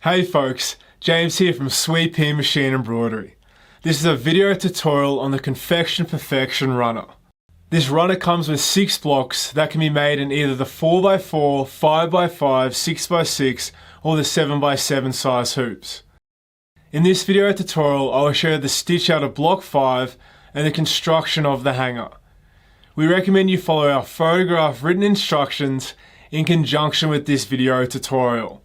Hey folks, James here from Sweet Pea Machine Embroidery. This is a video tutorial on the Confection Perfection runner. This runner comes with 6 blocks that can be made in either the 4x4, 5x5, 6x6 or the 7x7 size hoops. In this video tutorial I will show you the stitch out of block 5 and the construction of the hanger. We recommend you follow our photograph written instructions in conjunction with this video tutorial.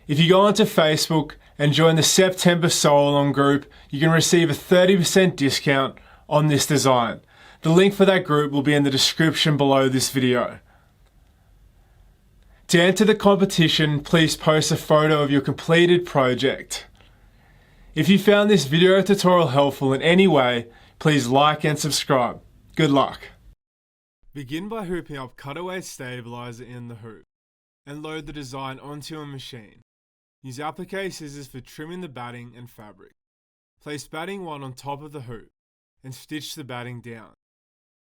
If you go onto Facebook and join the September sew-along group, you can receive a 30% discount on this design. The link for that group will be in the description below this video. To enter the competition, please post a photo of your completed project. If you found this video tutorial helpful in any way, please like and subscribe. Good luck. Begin by hooping up cutaway stabilizer in the hoop and load the design onto your machine. Use applique scissors for trimming the batting and fabric. Place batting 1 on top of the hoop and stitch the batting down.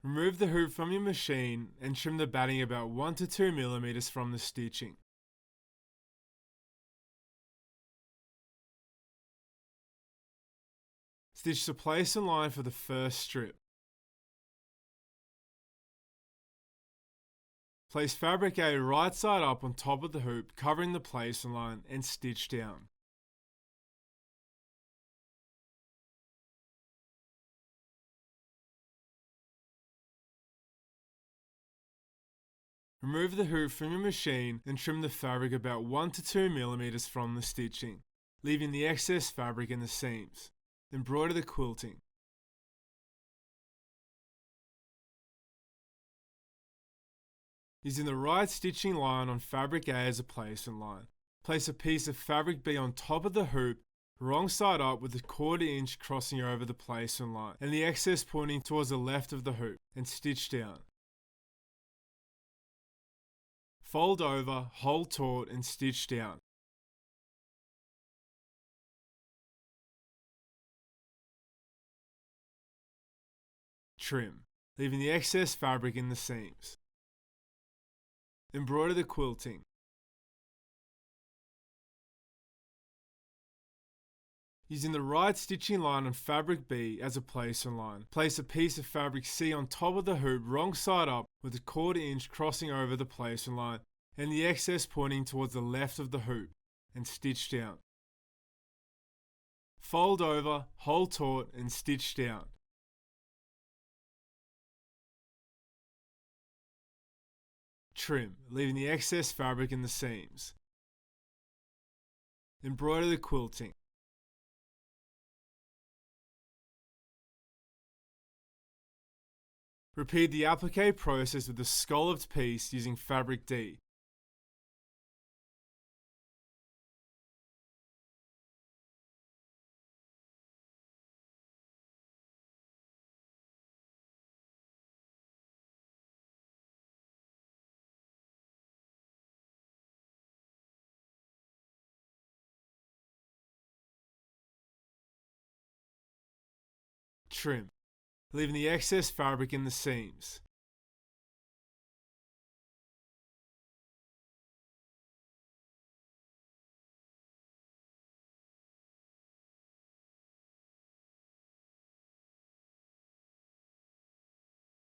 Remove the hoop from your machine and trim the batting about 1 to 2 mm from the stitching. Stitch the place and line for the first strip. Place fabric A right side up on top of the hoop, covering the place and line, and stitch down. Remove the hoop from your machine and trim the fabric about 1 to 2 mm from the stitching, leaving the excess fabric in the seams. Embroider the quilting. Using the right stitching line on fabric A as a placement line. Place a piece of fabric B on top of the hoop, wrong side up with a 1/4 inch crossing over the placement line and the excess pointing towards the left of the hoop, and stitch down. Fold over, hold taut and stitch down. Trim, leaving the excess fabric in the seams. Embroider the quilting. Using the right stitching line on fabric B as a placement line, place a piece of fabric C on top of the hoop wrong side up with a 1/4 inch crossing over the placement line and the excess pointing towards the left of the hoop, and stitch down. Fold over, hold taut and stitch down. Trim, leaving the excess fabric in the seams. Embroider the quilting. Repeat the applique process with the scalloped piece using fabric D. Trim, leaving the excess fabric in the seams.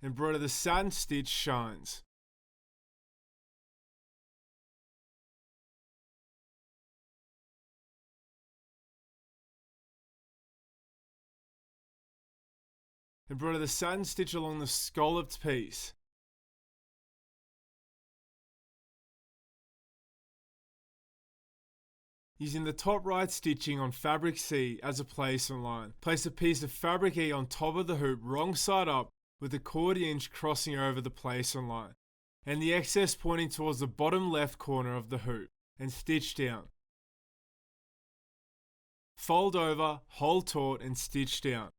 Embroider the satin stitch shines. Embroider the satin stitch along the scalloped piece. Using the top right stitching on fabric C as a placement line, place a piece of fabric E on top of the hoop wrong side up with a 1/4 inch crossing over the placement line and the excess pointing towards the bottom left corner of the hoop, and stitch down. Fold over, hold taut and stitch down.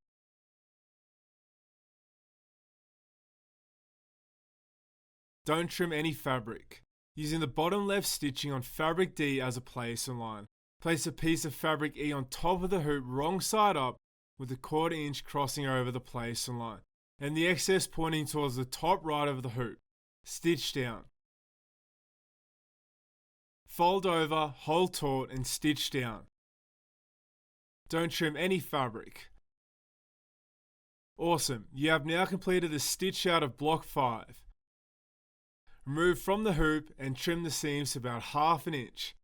Don't trim any fabric. Using the bottom left stitching on fabric D as a placement line, place a piece of fabric E on top of the hoop wrong side up with a 1/4 inch crossing over the placement line and the excess pointing towards the top right of the hoop. Stitch down. Fold over, hold taut and stitch down. Don't trim any fabric. Awesome, you have now completed the stitch out of block 5. Remove from the hoop and trim the seams to about 1/2 inch.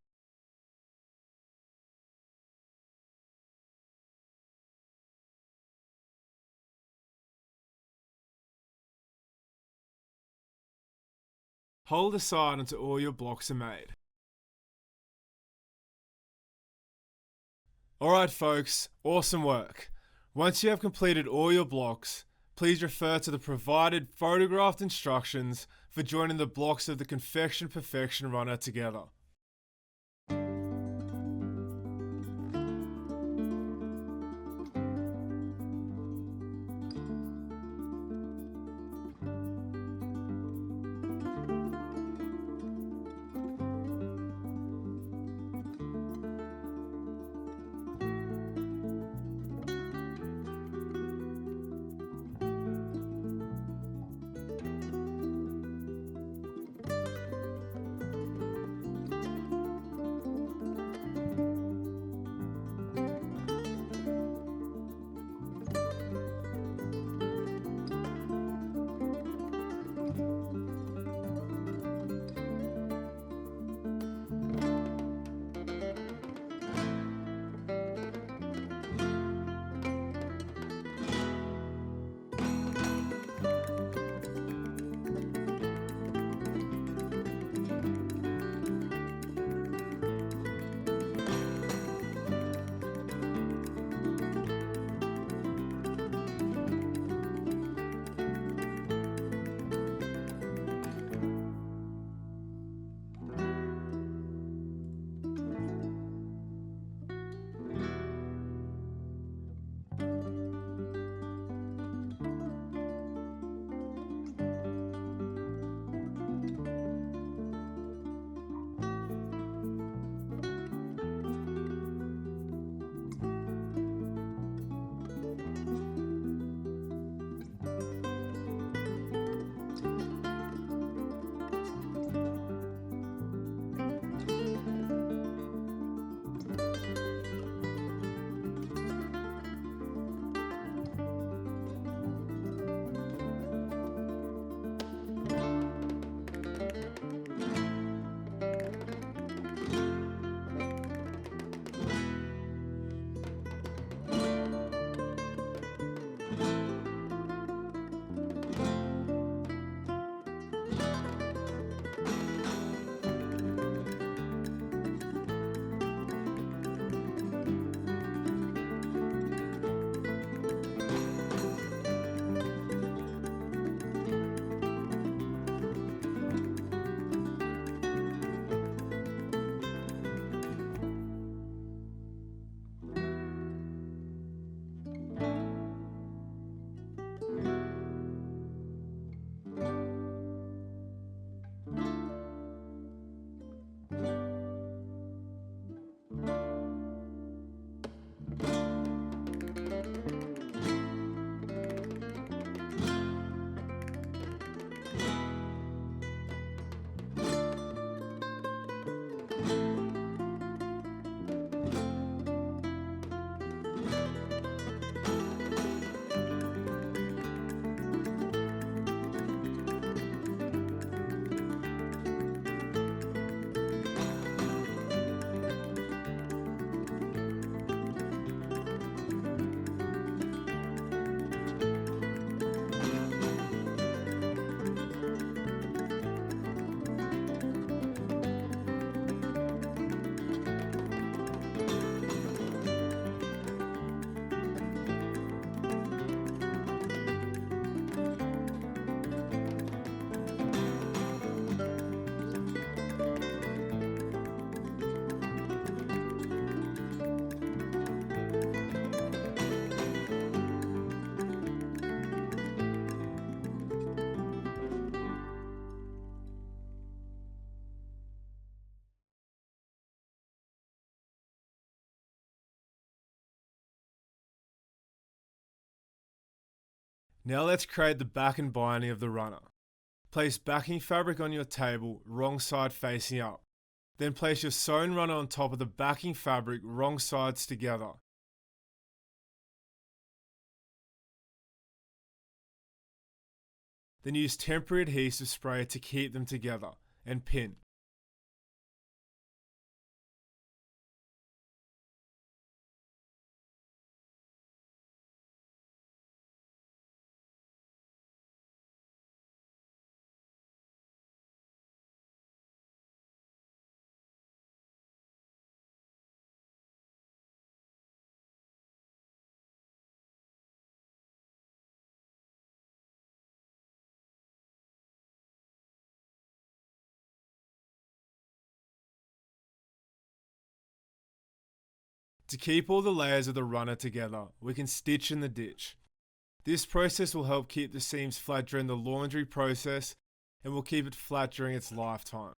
Hold aside until all your blocks are made. Alright folks, awesome work. Once you have completed all your blocks, please refer to the provided photographed instructions for joining the blocks of the Confection Perfection runner together. Now let's create the back and binding of the runner. Place backing fabric on your table, wrong side facing up. Then place your sewn runner on top of the backing fabric wrong sides together. Then use temporary adhesive spray to keep them together and pin. To keep all the layers of the runner together, we can stitch in the ditch. This process will help keep the seams flat during the laundry process and will keep it flat during its lifetime.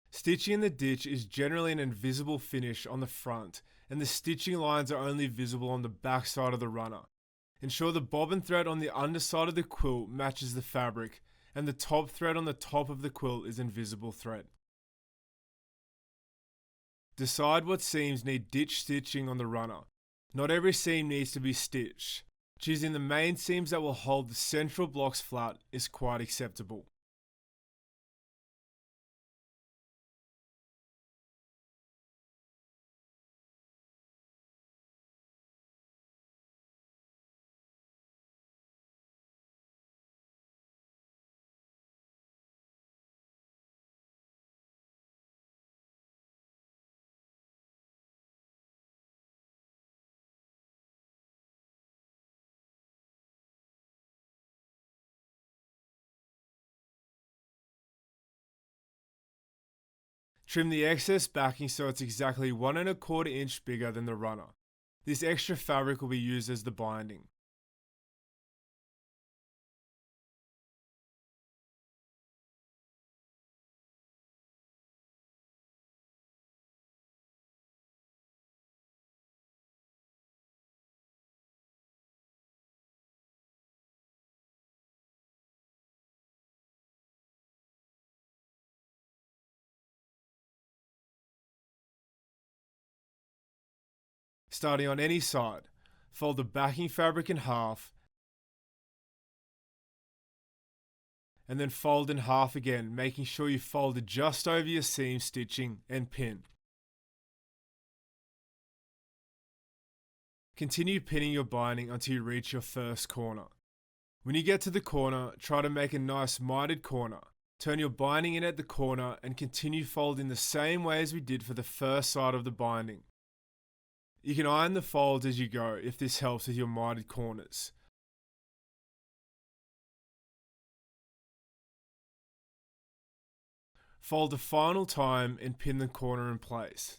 Stitching in the ditch is generally an invisible finish on the front, and the stitching lines are only visible on the back side of the runner. Ensure the bobbin thread on the underside of the quilt matches the fabric, and the top thread on the top of the quilt is invisible thread. Decide what seams need ditch stitching on the runner. Not every seam needs to be stitched. Choosing the main seams that will hold the central blocks flat is quite acceptable. Trim the excess backing so it's exactly 1¼ inch bigger than the runner. This extra fabric will be used as the binding. Starting on any side, fold the backing fabric in half and then fold in half again, making sure you fold it just over your seam stitching and pin. Continue pinning your binding until you reach your first corner. When you get to the corner, try to make a nice mitered corner. Turn your binding in at the corner and continue folding the same way as we did for the first side of the binding. You can iron the folds as you go if this helps with your mitered corners. Fold a final time and pin the corner in place.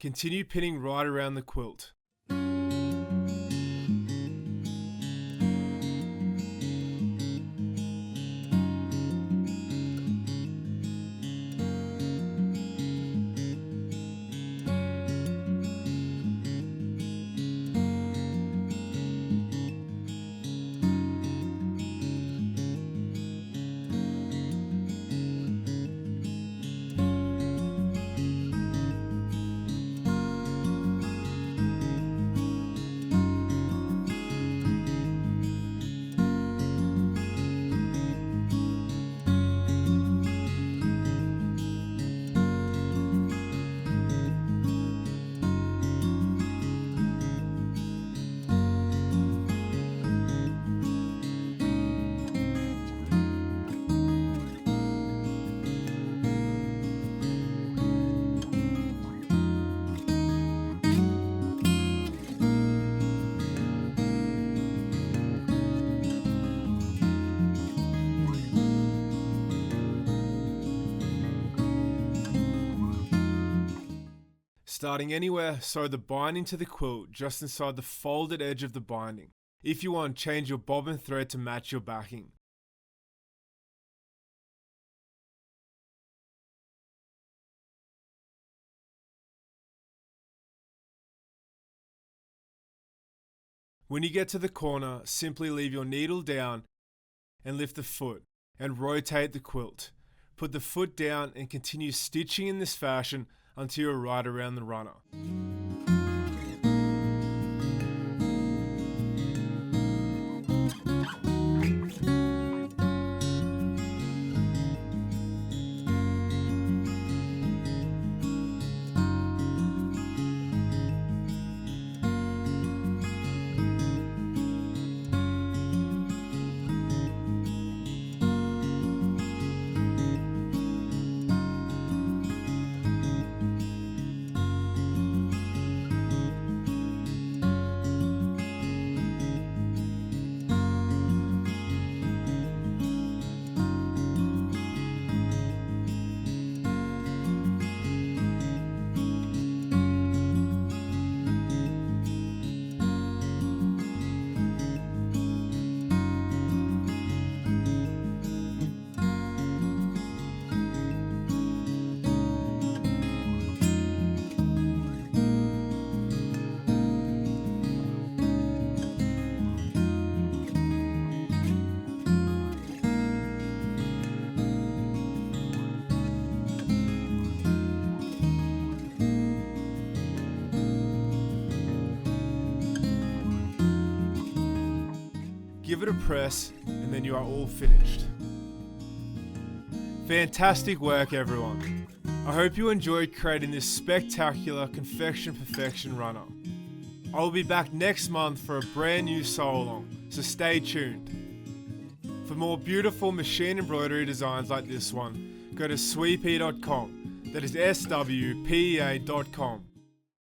Continue pinning right around the quilt. Starting anywhere, sew the binding to the quilt just inside the folded edge of the binding. If you want, change your bobbin thread to match your backing. When you get to the corner, simply leave your needle down and lift the foot and rotate the quilt. Put the foot down and continue stitching in this fashion until you're right around the runner. Give it a press, and then you are all finished. Fantastic work, everyone. I hope you enjoyed creating this spectacular Confection Perfection runner. I will be back next month for a brand new sew along, so stay tuned. For more beautiful machine embroidery designs like this one, go to sweepy.com. That is swpea.com.